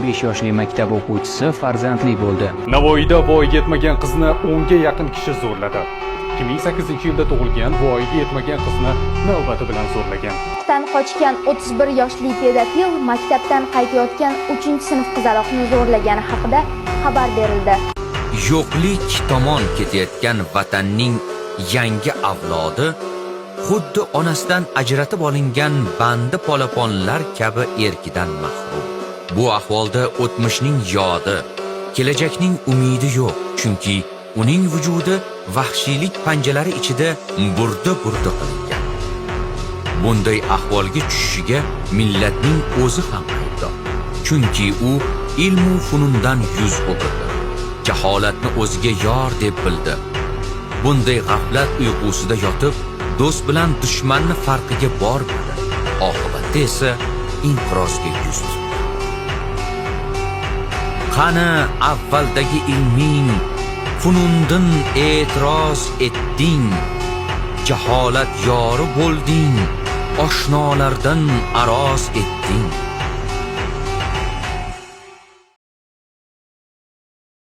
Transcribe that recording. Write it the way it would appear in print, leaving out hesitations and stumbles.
15 yoshli maktab o'quvchisi farzandli bo'ldi. Navoiyda voyaga yetmagan qizni 10 ga yaqin kishi zo'rladi. 2008-yilda tug'ilgan voyaga yetmagan qizni navbati bilan zo'rlagan. Maktabdan qochgan 31 yoshli pedofil maktabdan qaytayotgan 3-sinf qizaloqni zo'rlagani haqida xabar berildi. Yo'qlik tomon ketayotgan vatanning yangi avlodi xuddi onasidan ajratib olingan bandi polaponlar kabi erkidan mahrum. Bu ahvolda o'tmishning yodi, kelajakning umidi yo'q, chunki uning vujudi vahshiylik panjalari ichida burda qilingan. Bunday ahvolga tushishiga millatning o'zi ham aybdor, chunki u ilm va funundan yuz o'girdi. Jaholatni o'ziga yor deb bildi. Bunday g'aflat uyqusida yotib, do'st bilan dushmanni farqiga bormadi. Oqibatda esa inqirozga yuz tutdi. Qani avvaldagi ilming, funundan e'tiroz etding, jaholat yori bo'lding, oshnolardan aroz etding.